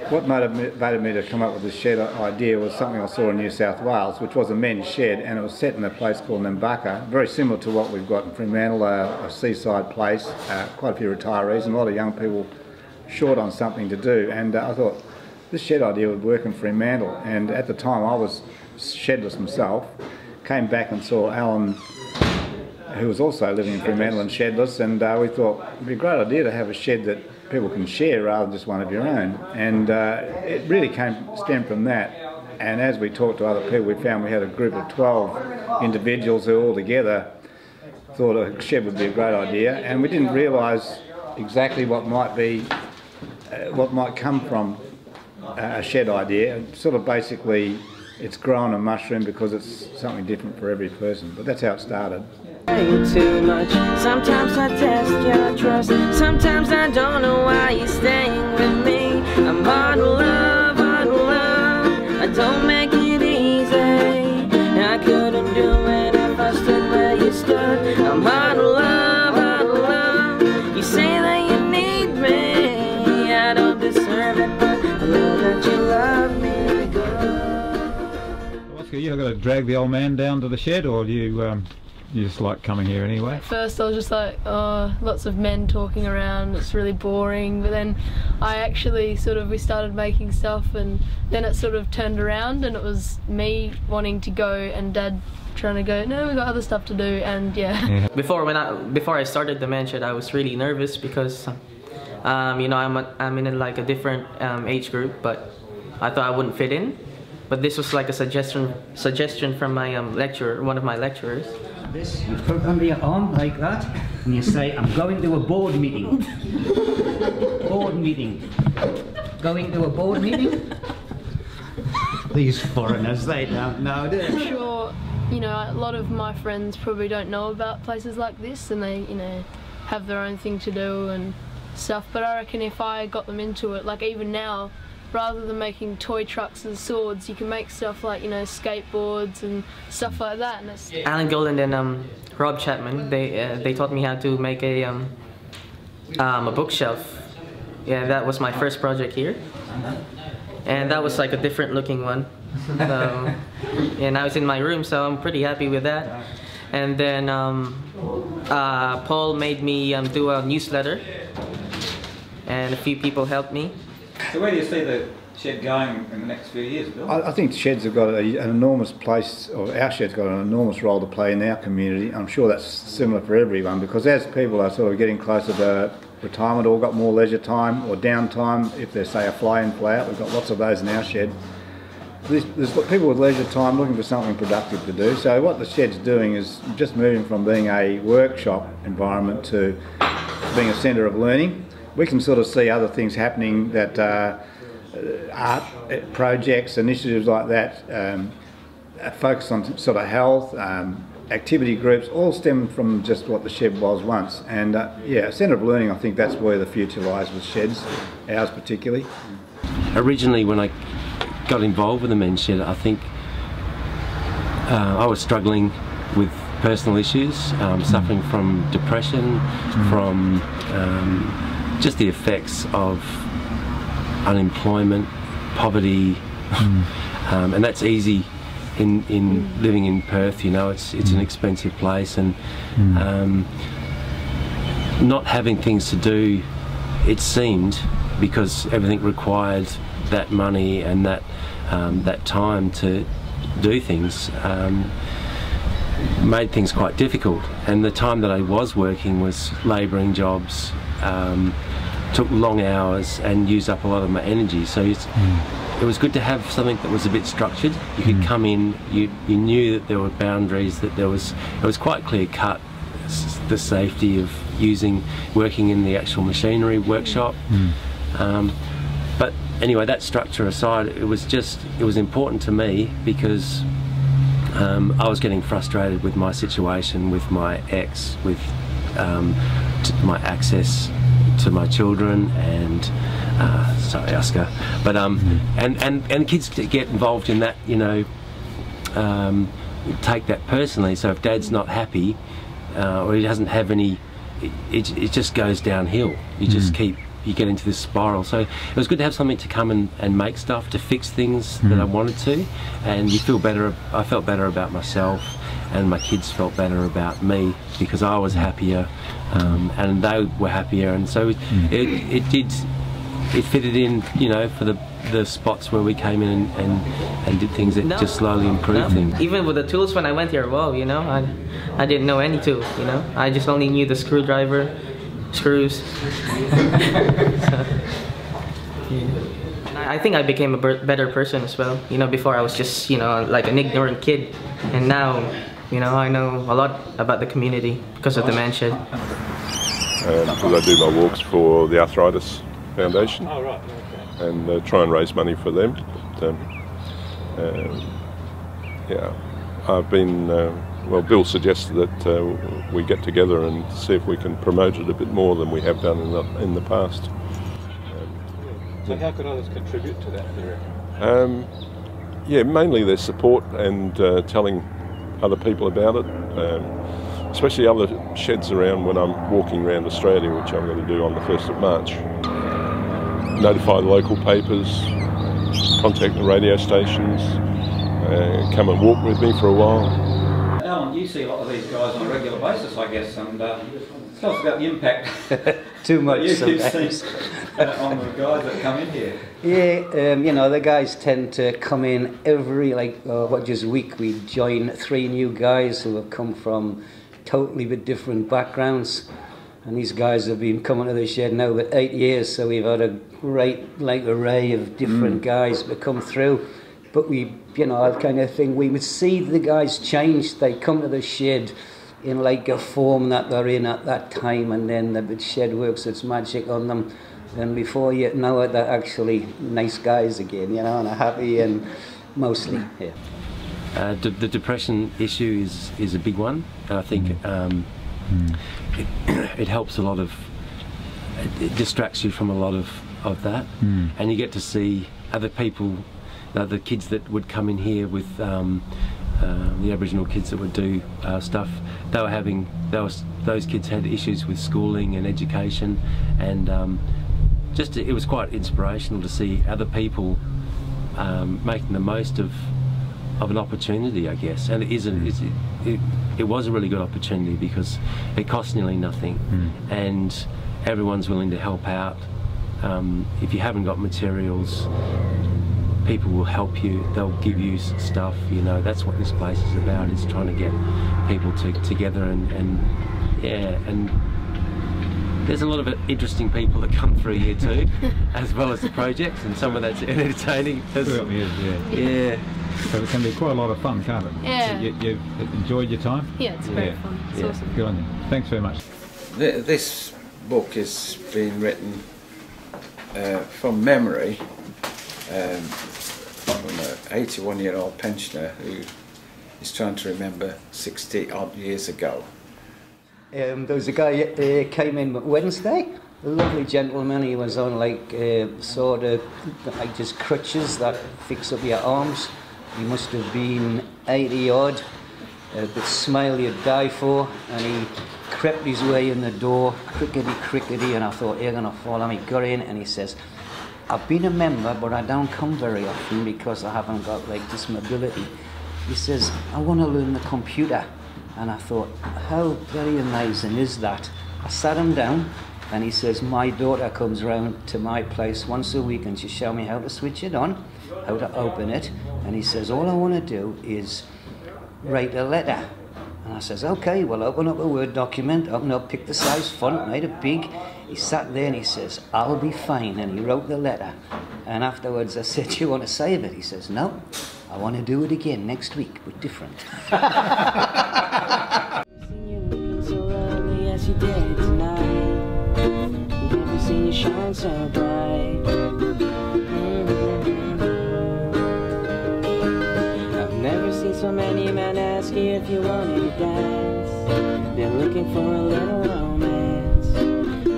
What motivated me to come up with this shed idea was something I saw in New South Wales, which was a men's shed, and it was set in a place called Nambucca, very similar to what we've got in Fremantle, a seaside place, quite a few retirees and a lot of young people short on something to do. And I thought this shed idea would work in Fremantle, and at the time I was shedless myself, came back and saw Alan, who was also living in Fremantle and shedless, and we thought it'd be a great idea to have a shed that people can share rather than just one of your own. And it really stemmed from that. And as we talked to other people, we found we had a group of 12 individuals who all together thought a shed would be a great idea, and we didn't realise exactly what might come from a shed idea. Sort of basically, it's grown a mushroom because it's something different for every person. But that's how it started. Too much. Sometimes I test your trust. Sometimes I don't know why you're staying with me. I'm hard to love, hard to love. I don't make it easy. I couldn't do it if I stood where you stood. I'm hard to love, hard to love. You say that you need me. I don't deserve it, but I know that you love me. Good. Oscar, you got to drag the old man down to the shed, or do you just like coming here anyway? First I was just like, oh, lots of men talking around, it's really boring. But then I actually we started making stuff, and then it sort of turned around and it was me wanting to go and Dad trying to go, no, we've got other stuff to do, and yeah. Before I started the man shed, I was really nervous because you know, I'm in like a different age group, but I thought I wouldn't fit in. But this was like a suggestion from my lecturer, one of my lecturers. This, you put it under your arm like that, and you say, I'm going to a board meeting. Board meeting. Going to a board meeting? These foreigners, they don't know, do they? I'm sure, you know, a lot of my friends probably don't know about places like this, and they, you know, have their own thing to do and stuff. But I reckon if I got them into it, like even now, rather than making toy trucks and swords, you can make stuff like, you know, skateboards and stuff like that. And it's Alan Goland and Rob Chapman, they taught me how to make a bookshelf. Yeah, that was my first project here, and that was like a different looking one. And now it's in my room, so I'm pretty happy with that. And then Paul made me do a newsletter, and a few people helped me. So where do you see the shed going in the next few years, Bill? I think sheds have got an enormous place, or our shed's got an enormous role to play in our community. I'm sure that's similar for everyone, because as people are sort of getting closer to retirement or got more leisure time or downtime, if there's, say, a fly-in, fly-out, we've got lots of those in our shed. There's people with leisure time looking for something productive to do. So what the shed's doing is just moving from being a workshop environment to being a centre of learning. We can sort of see other things happening, that art projects, initiatives like that, focus on sort of health, activity groups, all stem from just what the shed was once. And yeah, a centre of learning, I think that's where the future lies with sheds, ours particularly. Originally, when I got involved with the men's shed, I think I was struggling with personal issues, suffering from depression, from just the effects of unemployment, poverty, and that's easy in living in Perth. You know, it's an expensive place, and not having things to do, it seemed, because everything required that money and that time to do things, made things quite difficult. And the time that I was working was labouring jobs, took long hours and used up a lot of my energy. So it was good to have something that was a bit structured. You could come in, you knew that there were boundaries, that it was quite clear cut, the safety of working in the actual machinery workshop. But anyway, that structure aside, it was important to me because I was getting frustrated with my situation, with my ex, with my access to my children, and sorry, Oscar, but and kids get involved in that, you know, take that personally. So if Dad's not happy or he doesn't have any, it just goes downhill. You just keep you get into this spiral. So it was good to have something to come and make stuff, to fix things that I wanted to, and you feel better. I felt better about myself, and my kids felt better about me because I was happier, and they were happier, and so it fitted in, you know, for the spots where we came in and did things that just slowly improved things. Even with the tools when I went here, well, you know, I didn't know any tools, you know. I just only knew the screwdriver, screws. I think I became a better person as well. You know, before I was just, you know, like an ignorant kid, and now, you know, I know a lot about the community because of the Man Shed. Because I do my walks for the Arthritis Foundation. Oh, right. Okay. And try and raise money for them. But, yeah, I've been, well, Bill suggested that we get together and see if we can promote it a bit more than we have done in the past. So how could others contribute to that, do you reckon? Yeah, mainly their support and telling other people about it, especially other sheds around when I'm walking around Australia, which I'm going to do on the 1st of March. Notify the local papers, contact the radio stations, come and walk with me for a while. Alan, you see a lot of these guys on a regular basis, I guess, and tell us about the impact Too much you've sometimes. seen on the guys that come in here. Yeah, you know, the guys tend to come in every, week. We join 3 new guys who have come from totally with different backgrounds. And these guys have been coming to the shed now for 8 years, so we've had a great array of different guys that come through. But we, you know, that kind of thing, we would see the guys change. They come to the shed in like a form that they're in at that time, and then the shed works its magic on them. And before you know it, they're actually nice guys again, you know, and are happy, and mostly, yeah. The depression issue is a big one. I think it helps a lot of, it distracts you from a lot of that, and you get to see other people, the kids that would come in here with the Aboriginal kids that would do stuff. Those kids had issues with schooling and education, and it was quite inspirational to see other people making the most of an opportunity, I guess. And it was a really good opportunity because it costs nearly nothing, and everyone's willing to help out. If you haven't got materials, people will help you, they'll give you stuff, you know. That's what this place is about, is trying to get people together, and there's a lot of interesting people that come through here too, as well as the projects, and some of that's entertaining. Yeah. So it can be quite a lot of fun, can't it? Yeah. You've enjoyed your time? Yeah, it's very fun. It's awesome. Good on you. Thanks very much. This book has been written from memory, from an 81-year-old pensioner who is trying to remember 60 odd years ago. There was a guy came in Wednesday, a lovely gentleman. He was on sort of like just crutches that fix up your arms. He must have been 80 odd, but smile you'd die for, and he crept his way in the door, crickety, and I thought, you're gonna fall on me. Got in, and he says, I've been a member, but I don't come very often because I haven't got this mobility. He says, I want to learn the computer. And I thought, how very amazing is that? I sat him down, and he says, my daughter comes round to my place once a week and she show me how to switch it on, how to open it. And he says, all I want to do is write a letter. And I says, okay, well, open up a Word document, pick the size font, made it big. He sat there and he says, I'll be fine. And he wrote the letter. And afterwards I said, do you want to save it? He says, no, I want to do it again next week, but different. Seen you looking so lovely as you did tonight. Never seen you shine so bright. I've never seen so many men ask you if you wanted to dance. They're looking for a little romance.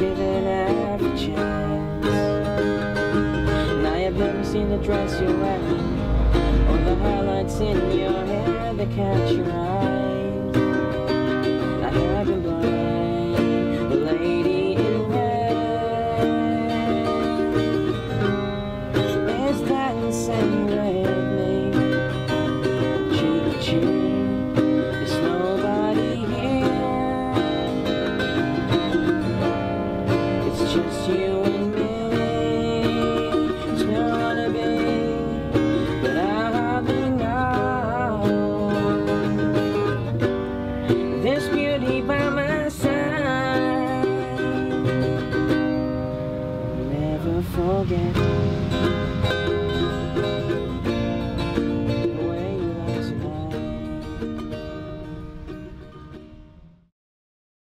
Give it half a chance. And I have never seen the dress you're wearing, or the highlights in your hair that catch your eyes. I have been blind, the lady in red. just you